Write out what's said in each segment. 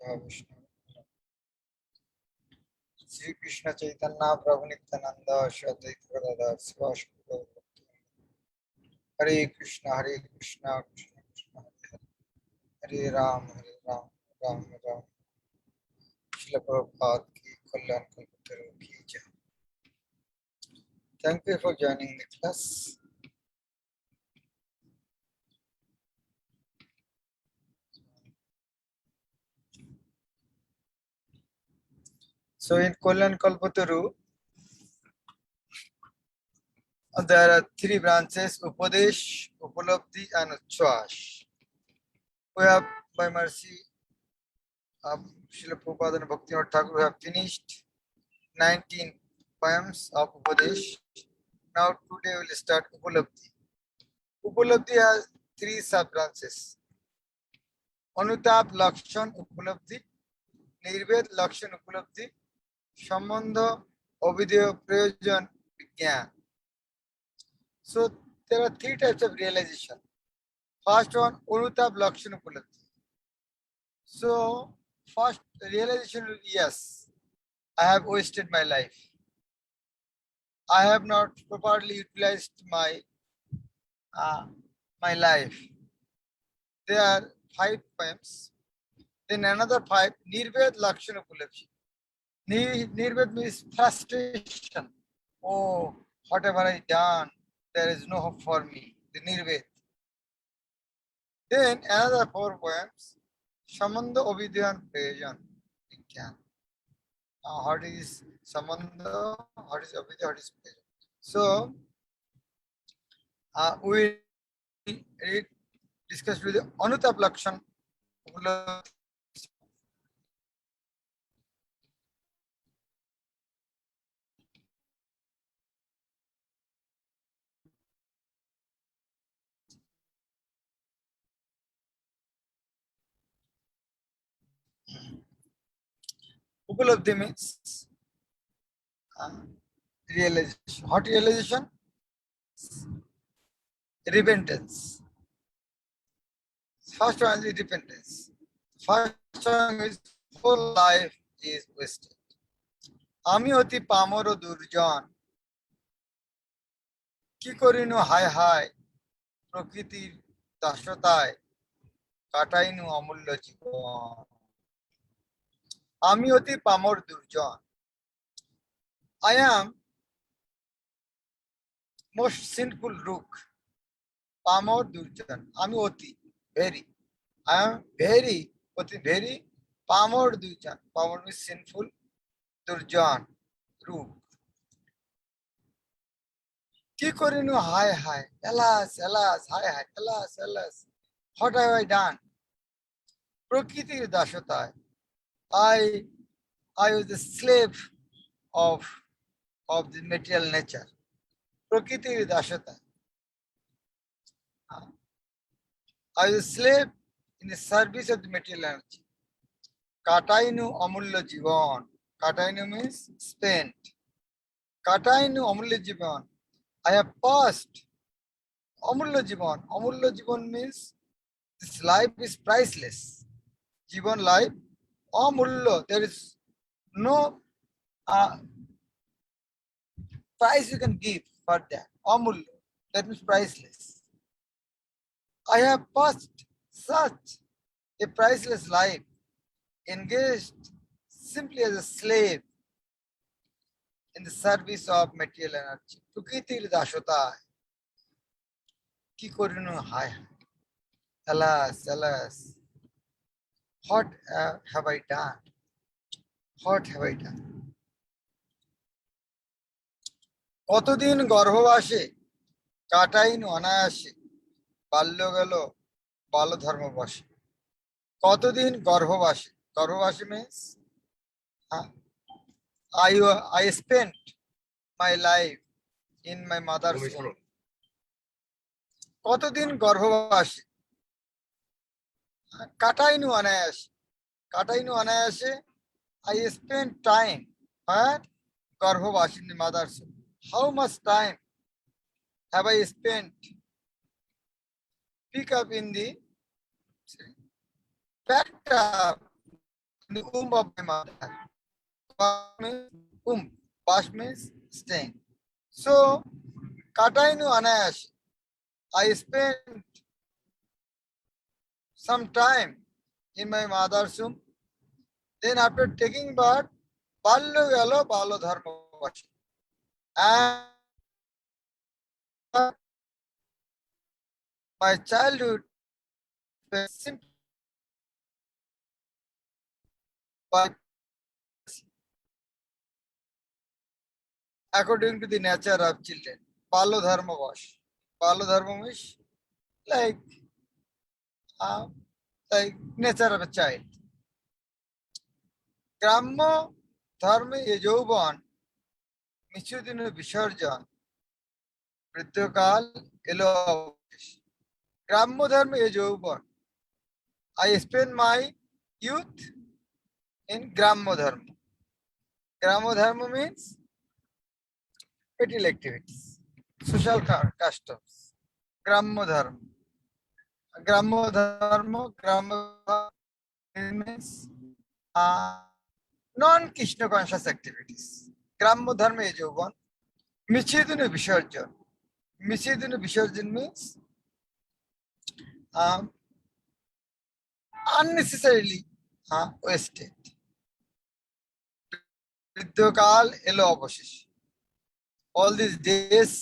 Vishnu. Sri Krishna Chaitanya Prabhu Nityananda Shri Advaita Gadadhar Sivasri Gaura Hare Krishna Krishna Krishna Hare Hare Hare Ram Ram Ram Srila Prabhupada ki Kalyan Kalpataru ki Jai. Thank you for joining the class. So in Kalyan Kalpataru, there are three branches: Upadesh, Upalabdhi, and Uchwas. We have, by mercy of Srila Prabhupada and Bhaktivinoda Thakur, we have finished 19 poems of Upadesh. Now today we will start Upalabdhi. Upalabdhi has three sub-branches: Anutap Lakshan Upalabdhi, Nirved Lakshan Upalabdhi, Sambandha Abhideya Prayojan Vigyan. So there are three types of realization. First one, Anutap Lakshan Upalabdhi. So first realization will be, yes, I have wasted my life. I have not properly utilized my life. There are 5 poems. Then another 5, Nirved Lakshana Upalabdhi. Nirved means frustration. Oh, whatever I done, there is no hope for me. The Nirved. Then another 4 poems, Sambandha Abhideyan Prayojan Vigyan. Now, what is Sambandha? What is Abhideya? What is Prayojan? So, we read, discuss with the Anutap Lakshan. Upalabdhi means realization. What realization? Repentance. First one is repentance. First one is whole life is wasted. আমি অতি পামর ও দুর্জন, কি করিনু হায় হায়, প্রকৃতির দাসতায় কাটাইনু অমূল্য জীবন। আমি অতি পামর দুর্জন. I am most sinful rook. Pamor durjan. আমি অতি, very. I am very, very pamor durjan. Pamor means sinful. Durjan, rook. কি করিনু হায় হায়, alas, alas, hi hi, alas, alas. What have I done? প্রকৃতির দাসতায়. I was the slave of the material nature. প্রকৃতির দাসতায়. I was a slave in the service of the material energy. কাটাইনু অমূল্য জীবন. কাটাইনু means spent. কাটাইনু অমূল্য জীবন. I have passed অমূল্য জীবন. অমূল্য জীবন means this life is priceless. Jibon life অমূল্য. There is no price you can give for that. অমূল্য. That means priceless. I have passed such a priceless life, engaged simply as a slave in the service of material energy. প্রকৃতির দাসতায় কি করিনু হায়, alas, alas. What have I done? What have I done? কতদিন গর্ভবাসে কাটাইনু অনায়াসে, বাল্য গেল বালধর্ম বসে। কতদিন গর্ভবাসে. গর্ভবাসে means I spent my life in my mother's womb. কতদিন গর্ভবাসে কাটাইনু অনায়াসে. কাটাইনু অনায়াসে I spent time where গর্ভবাসী in the mother's womb. How much time have I spent? Pick up in the fact in the womb of my mother. Womb. Past means staying. So, Katainu Anayash. I spent some time in my mother's womb. Then after taking birth, Ballo Galo Balo Dharma Vashi. And my childhood was simple by according to the nature of children. Balo Dharma Vashi. Balo Dharma means like nature of a child. গ্রাম্য ধর্মে এ যৌবন কিছুদিন বিসর্জন বৃদ্ধকাল এলো অবশেষ। গ্রাম্য ধর্মে এ যৌবন I spend my youth in গ্রাম্য ধর্ম। গ্রাম্য ধর্ম means material activities, social customs. গ্রাম্য ধর্ম গ্রাম্য means non-Krishna conscious activities. গ্রাম্য ধর্মে এই যৌবন মিছিদিনে বিসর্জন। মিছিদিনে বিসর্জন means unnecessarily wasted. বৃদ্ধকাল এলো অবশেষ। All these days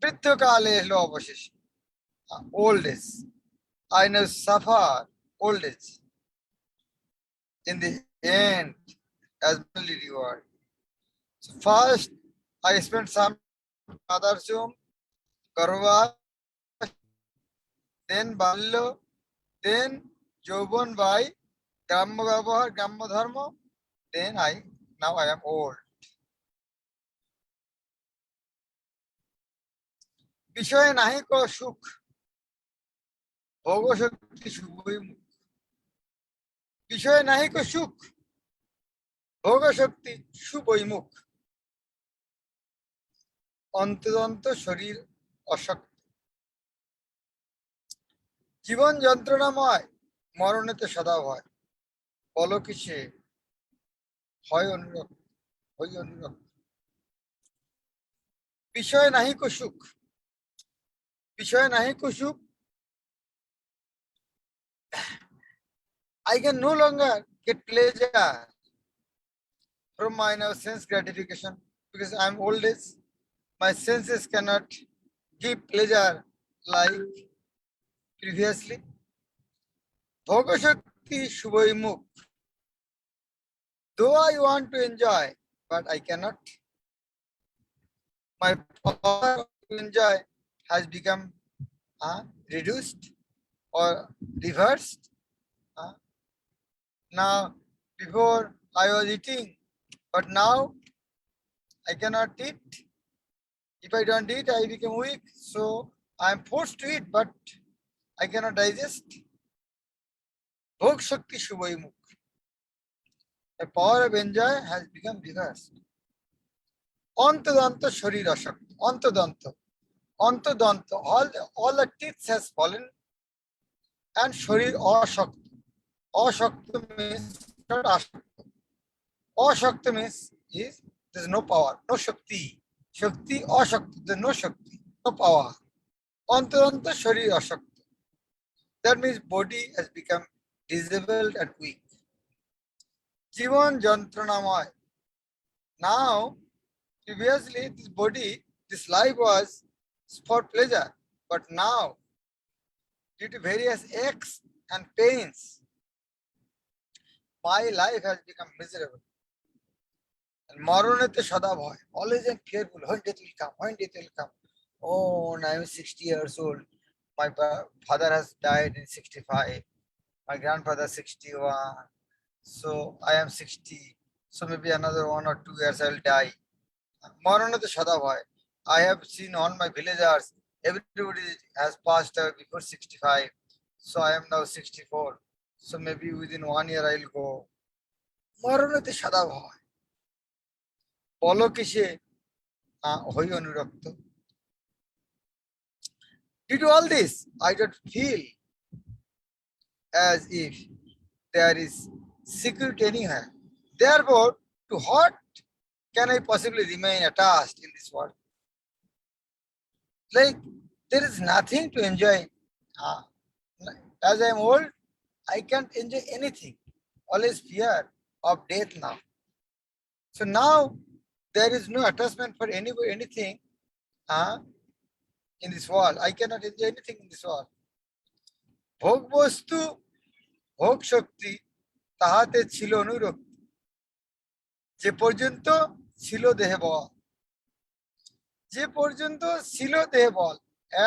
বৃদ্ধকালে এলো অবশেষ। Old age. I now suffer old age. In the end, as only reward. So first, I spent some mother's womb, Karva, then Ballo, then Jobon by Gramma Babahar, Gramma Dharma, then now I am old. বিষয়ে নাহিক সুখ ভোগ শক্তি শুভই মুখ। বিষয়ে নাহিক সুখ ভোগ শক্তি শুভই মুখ। অন্তদন্ত শরীর অশক্ত। জীবন যন্ত্রণাময়, মরণেতে সদা ভয়। বলো কিসে হয় অনুরক্ত, হই অনুরক্ত। বিষয় নাহিক সুখ। বিষয় নাহিক সুখ। I can no longer get pleasure from my now sense gratification because I am old age. My senses cannot give pleasure like previously. Bhoga Shakti Shubhai Mukh. Though I want to enjoy, but I cannot. My power to enjoy has become reduced or reversed. Now, before I was eating, but now I cannot eat. If I don't eat, I become weak. So I am forced to eat, but I cannot digest. Bhog Shakti Shubhai Mukh. The power of enjoy has become reversed. Antadanta Sharir Ashakti. Antadanta. All the teeth has fallen and Sharir Ashakti. Ashakti means not Ashakti. Ashakti means there is no power, no Shakti. Shakti, Ashakti, there is no Shakti, no power. Antadanta Sharir Ashakti. That means body has become disabled and weak. Jivan Jantranamay. Now, previously this body, this life was for pleasure, but now, due to various aches and pains, my life has become miserable. And Maronete Shadabhoy, always am fearful, when death will come, when death will come. Oh, and I am 60 years old. My father has died in 65. My grandfather 61. So I am 60. So maybe another 1 or 2 years I will die. Maranatha Shadabhoy. I have seen all my villagers, everybody has passed away before 65. So I am now 64. So maybe within 1 year I will go. Maranatha Shadabhoy. Bolo kishe hoi anurakta. Due to all this, I don't feel as if there is security anywhere. Therefore, to what can I possibly remain attached in this world? Like there is nothing to enjoy. Ah, as I am old, I can't enjoy anything. Always fear of death now. So now there is no attachment for anything in this world. I cannot enjoy anything in this world. ভোগ বস্তু ভোগ শক্তি তাহাতে ছিল অনুরক্তি যে পর্যন্ত ছিল দেহে বল যে পর্যন্ত ছিল দেহে বল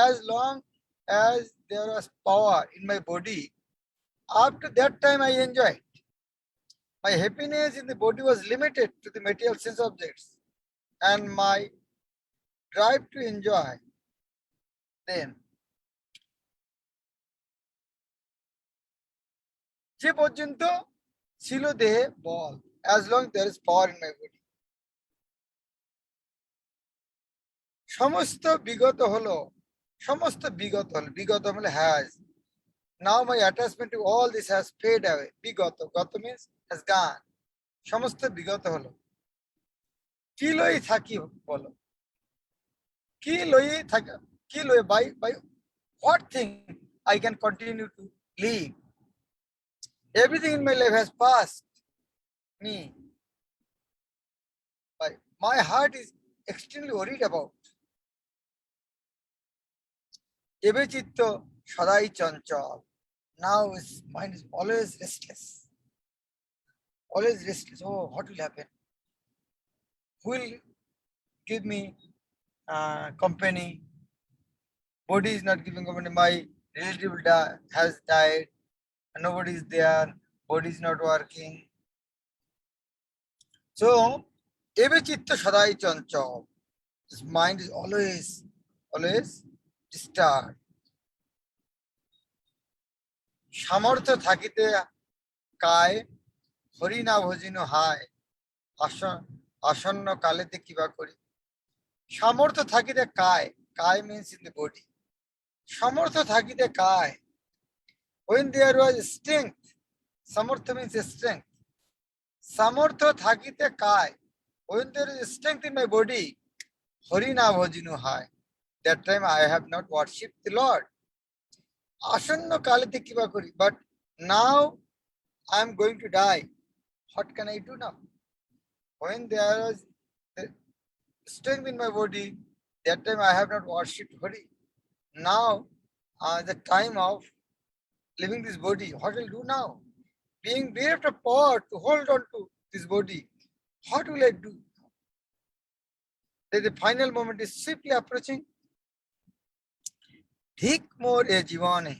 as long as there was power in my body up to that time I enjoyed. My happiness in the body was limited to the material sense objects and my drive to enjoy them. যে পর্যন্ত ছিল দেহে বল as long there is power in my body. সমস্ত বিগত হলো বিগত হলো has. Now my attachment to all this has faded away. বিগত গত means has gone. সমস্ত বিগত হলো কি লই থাকি বলো কি লই থাকা কি লই by what thing I can continue to live. Everything in my life has passed me. My heart is extremely worried about. এবে চিত্ত সদাই চঞ্চল. Now his mind is always restless. Oh, what will happen? Who will give me company? Body is not giving company. My relative has died. Nobody is there. Body is not working. So, ebe chitta sadai chanchal. His mind is always disturbed. সামর্থ্য থাকিতে কায় হরি না ভজিন হায় আসন্ন কালেতে কিবা করি সামর্থ্য থাকিতে কায় means in the body সামর্থ্য থাকিতে কায় when there was strength সামর্থ্য means strength সামর্থ্য থাকিতে কায় when there is strength in my body Hari না ভজিন হায় that time I have not worshipped the Lord. আসন্ন কালেতে কিবা করি but now I am going to die. What can I do now? When there is strength in my body, that time I have not worshipped Hari. Now, the time of leaving this body, what will I do now? Being bereft of power to hold on to this body, what will I do? The final moment is swiftly approaching. ধিক মোর এ জীবনে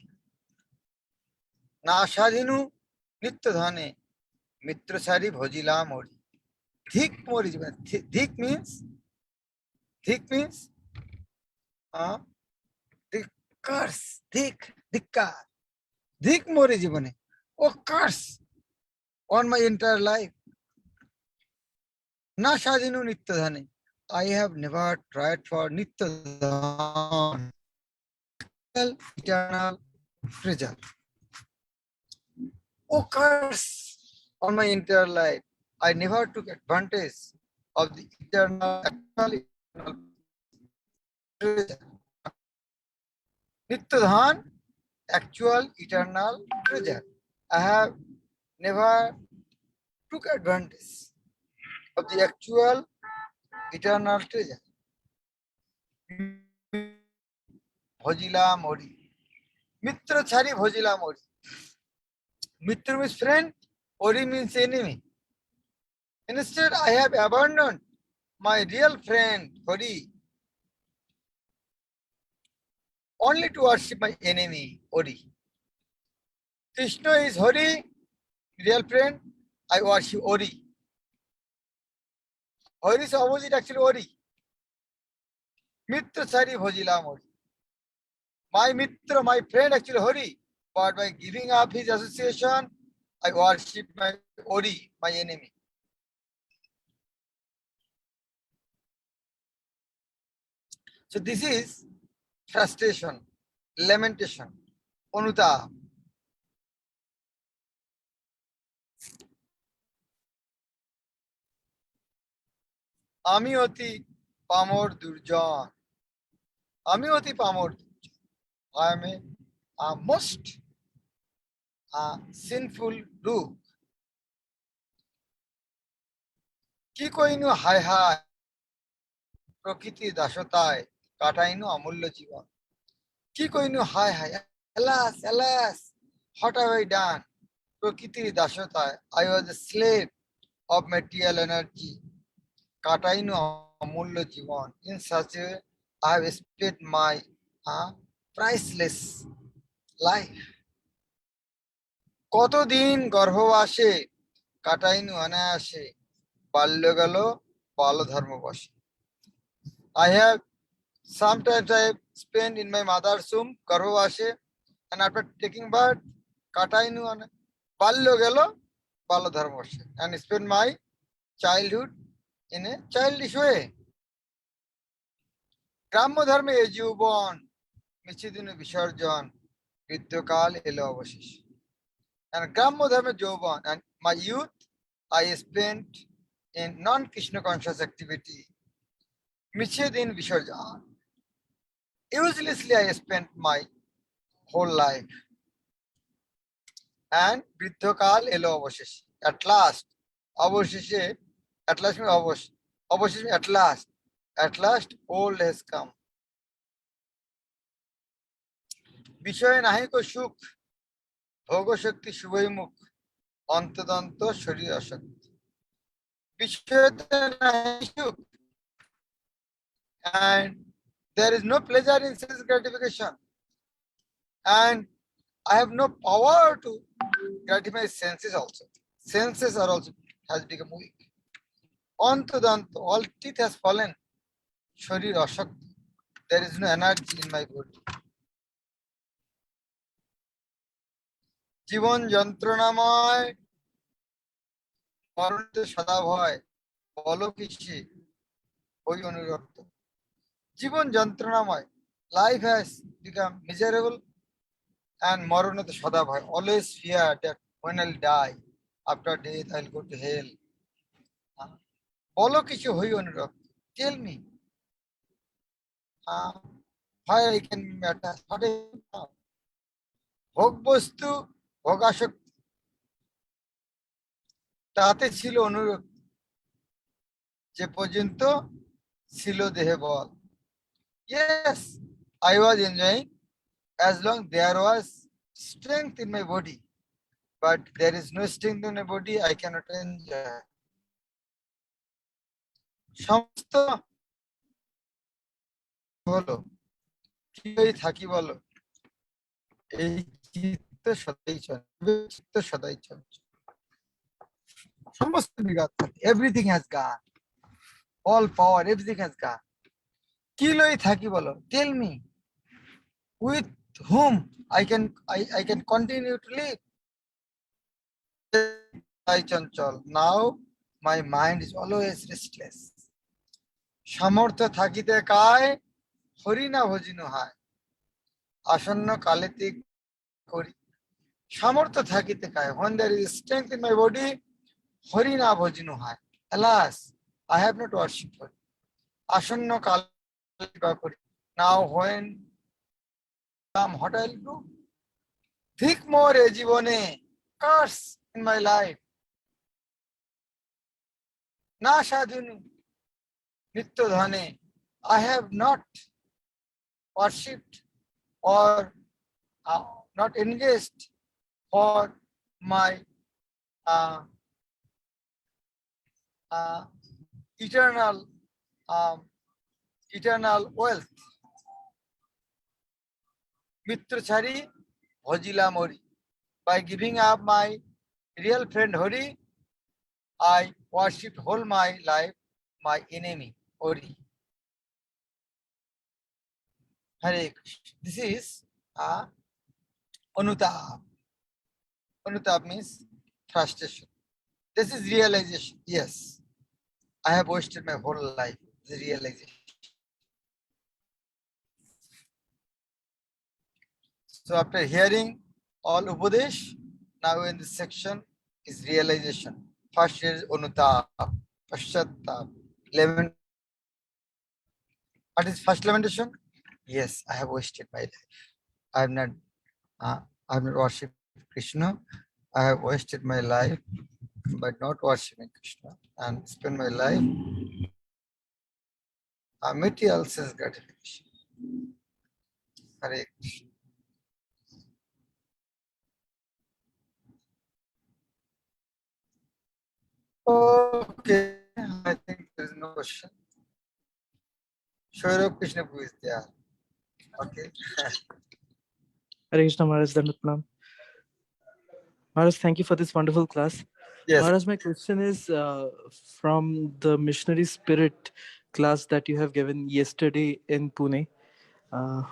না স্বাধীনু নিত্য ধনে মিত্রসারি ভজিলা মরি ধিক মোর জীবনে ধিক means curse ধিক মোর জীবনে oh curse on my entire life না স্বাধীনু নিত্য ধনে I have never tried for nitya dhan eternal treasure. Oh curse on my entire life. I never took advantage of the eternal treasure. Nitya dhan, actual eternal treasure. I have never took advantage of the actual eternal treasure. Bhojila mori. Mitra chari bhojila mori. Mitra means friend, Ori means enemy. Instead, I have abandoned my real friend, Hari, only to worship my enemy, Ori. Krishna is Hari, real friend, I worship Ori. Hari is opposite actually Ori. Mitra Sari Bhojila Mori. My Mitra, my friend actually Hari, but by giving up his association, I worship my Ori, my enemy. So this is frustration, lamentation, Anuta. আমি অতি পামর দুর্জন, আমি অতি পামর দুর্জন। I am a most sinful রূপ। কি কইনু হায় হায়, প্রকৃতির দাসতায় কাটাইনু অমূল্য জীবন। কি কইনু হায় হায়, alas alas, what have I done? প্রকৃতির দাসতায়, I was a slave of material energy, কাটাইনু অমূল্য জীবন। In such a way, I have spent my priceless life. কতদিন গর্ভবাসে কাটাইনু অনায়াসে, বাল্য গেল বালধর্ম বসে। I have sometimes I have spent in my mother's womb, গর্ভবাসে, and after taking birth, কাটাইনু বাল্য গেল বালধর্ম বসে, and spend my childhood in a childish way. গ্রাম্য ধর্মে এ যৌবন, মিছে দিনে বিসর্জন, বৃদ্ধকাল এলো অবশেষ। And গ্রাম্য ধর্মে যৌবন, and my youth I spent in non-Krishna conscious activity. মিছে দিন বিসর্জন, uselessly I spent my whole life. And বৃদ্ধকাল এলো অবশেষে, at last, অবশেষে, at last means অবশেষে, at last old has come. বিষয়ে নাহিক সুখ, ভোগ শক্তি শুভই মুখ, অন্তদন্ত শরীর অশক্তি। বিষয়তে নাহি সুখ, and there is no pleasure in sense gratification, and I have no power to gratify senses also. Senses are also has become weak. Antodant, all teeth has fallen. Sharir ashakti. There is no energy in my body. জীবন যন্ত্রণাময়, মরণে সদা ভয়, বলো কিসে ওই অনুরক্ত। জীবন যন্ত্রণাময়, life has become miserable, and মরণে তো সদা ভয়, always fear that when I'll die, after death I'll go to hell. বলো কিছু হই অনুরক্ত, tell me why I can matter, what I am. ভোগ বস্তু ভোগাসক্তি, তাতে ছিল অনুরক্ত, যে পর্যন্ত ছিল দেহে বল। Yes, I was enjoying as long there was strength in my body, but there is no strength in my body, I cannot enjoy. সমস্ত হলো, কি থাকি বলো, এই চিত্ত সদাই চঞ্চল, চিত্ত সদাই চঞ্চল। সমস্ত বিঘাত, everything has gone, all power, everything has gone. কি লই থাকি বলো, tell me with whom I can continue to live. Chanchal, now my mind is always restless. সামর্থ্য থাকিতে কায়, হরি না ভজিনু হায়, আসন্ন কালেতে করি। সামর্থ্য থাকিতে কায়, when there is strength in my body, Hari না ভজিনু হায়, alas I have not worshipped Hori. আসন্ন কালে করি, now when come, what I'll do? ঠিক মোর এ জীবনে, curse in my life. না সাধুনি নিত্য ধনে, I have not worshipped or not engaged for my eternal wealth. মিত্র ছাড়ি ভজিলা মরি, by giving up my real friend Hori, I worshipped whole my life my enemy Hori. Hare Krishna. This is Anutap. Anutap means frustration. This is realization. Yes, I have wasted my whole life. The realization. So after hearing all Upadesh, now in this section is realization. First is Anutap, Paschattap, Lament. What is first lamentation? Yes, I have wasted my life. I have not. I have not worshipped Krishna. I have wasted my life by not worshiping Krishna and spend my life material sense gratification. Hare Krishna. Okay, I think there is no question. Shaurabh Krishna who is there. Okay. Hare Krishna Maharaj, Dandavat Pranam. Maharaj, thank you for this wonderful class. Yes. Maharaj, my question is from the missionary spirit class that you have given yesterday in Pune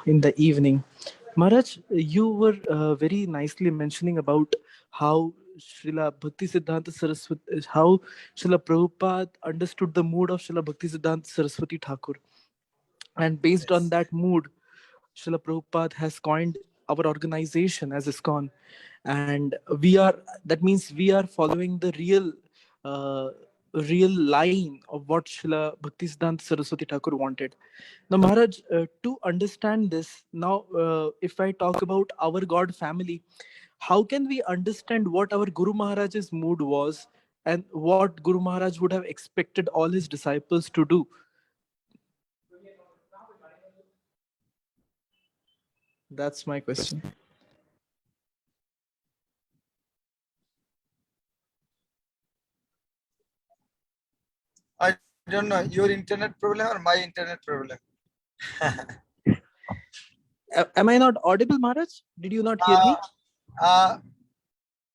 in the evening. Maharaj, you were very nicely mentioning about how Srila Bhakti Siddhanta Saraswati, how Srila Prabhupada understood the mood of Srila Bhakti Siddhanta Saraswati Thakur. And based on Yes. that mood, Srila Prabhupada has coined our organization as ISKCON. And that means we are following the uh, real line of what Srila Bhaktisiddhanta Saraswati Thakur wanted. Now, Maharaj, to understand this, now if I talk about our God family, how can we understand what our Guru Maharaj's mood was and what Guru Maharaj would have expected all his disciples to do? That's my question. I don't know your internet problem or my internet problem. Am I not audible, Maharaj? Did you not hear uh, me? uh,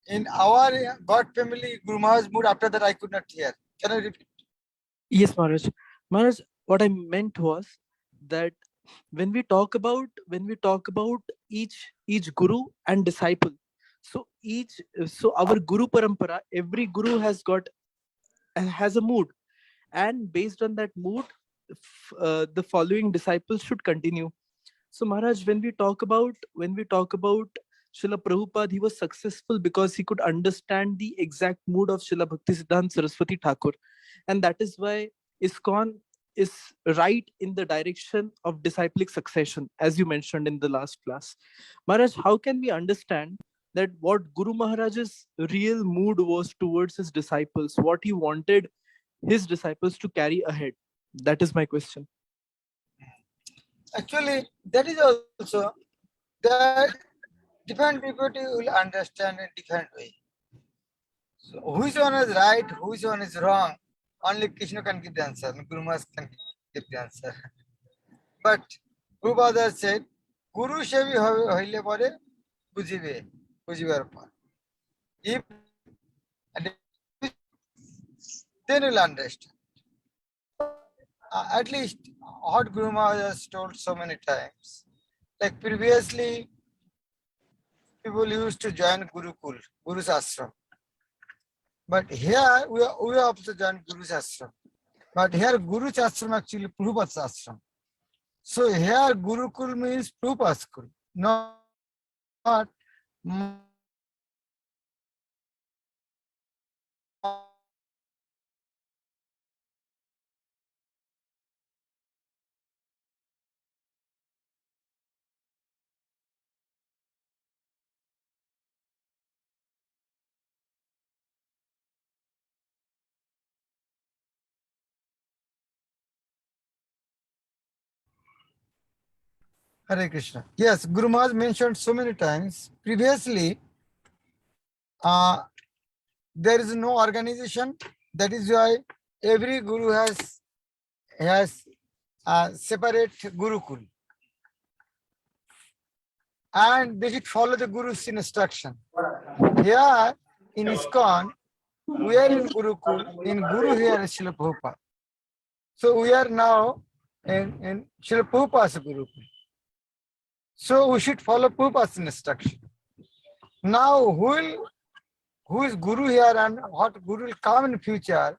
in our God family, Guru Maharaj mood, after that I could not hear. Can I repeat? Yes, Maharaj. Maharaj, what I meant was that when we talk about each guru and disciple, so our guru parampara, every guru has a mood, and based on that mood, the following disciples should continue. So Maharaj, when we talk about Srila Prabhupada, he was successful because he could understand the exact mood of Srila Bhaktisiddhanta Saraswati Thakur. And that is why ISKCON is right in the direction of disciplic succession, as you mentioned in the last class. Maharaj, how can we understand that what Guru Maharaj's real mood was towards his disciples, what he wanted his disciples to carry ahead? That is my question. Actually, that is also that different people will understand in different way. So which one is right, which one is wrong, only Krishna can give the answer, Guru Maharaj can give the answer. But Prabhupada said, Guru সেবি হইলে পরে বুঝিবে বুঝিবার পর if then you'll understand. At least what Guru Maharaj has told so many times. Like previously, people used to join Gurukul, Guru's ashram. But here we also join Guru's ashram. But here Guru's ashram actually Prabhupada's ashram. So here Gurukul means Prabhupada's school, not Hare Krishna. Yes, Guru Maharaj mentioned so many times. Previously, uh, there is no organization. That is why every Guru has a separate Gurukul. And they should follow the Guru's instruction. Here in ISKCON, we are in Gurukul. In Guru here is Srila Prabhupada. So we are now in Srila Prabhupada's Gurukul. So we should follow Prabhupada's instruction. Now who is Guru here and what Guru will come in future?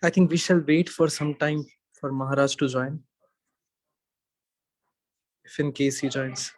I think we shall wait for some time for Maharaj to join, if in case he joins.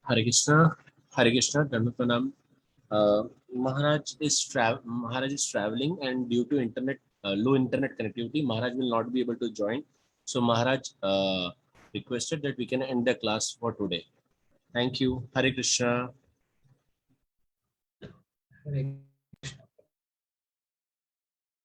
Hare Krishna, Hare Krishna, Dharma Pranam. Maharaj is traveling, and due to low internet connectivity, Maharaj will not be able to join. So Maharaj requested that we can end the class for today. Thank you. Hare Krishna. Hare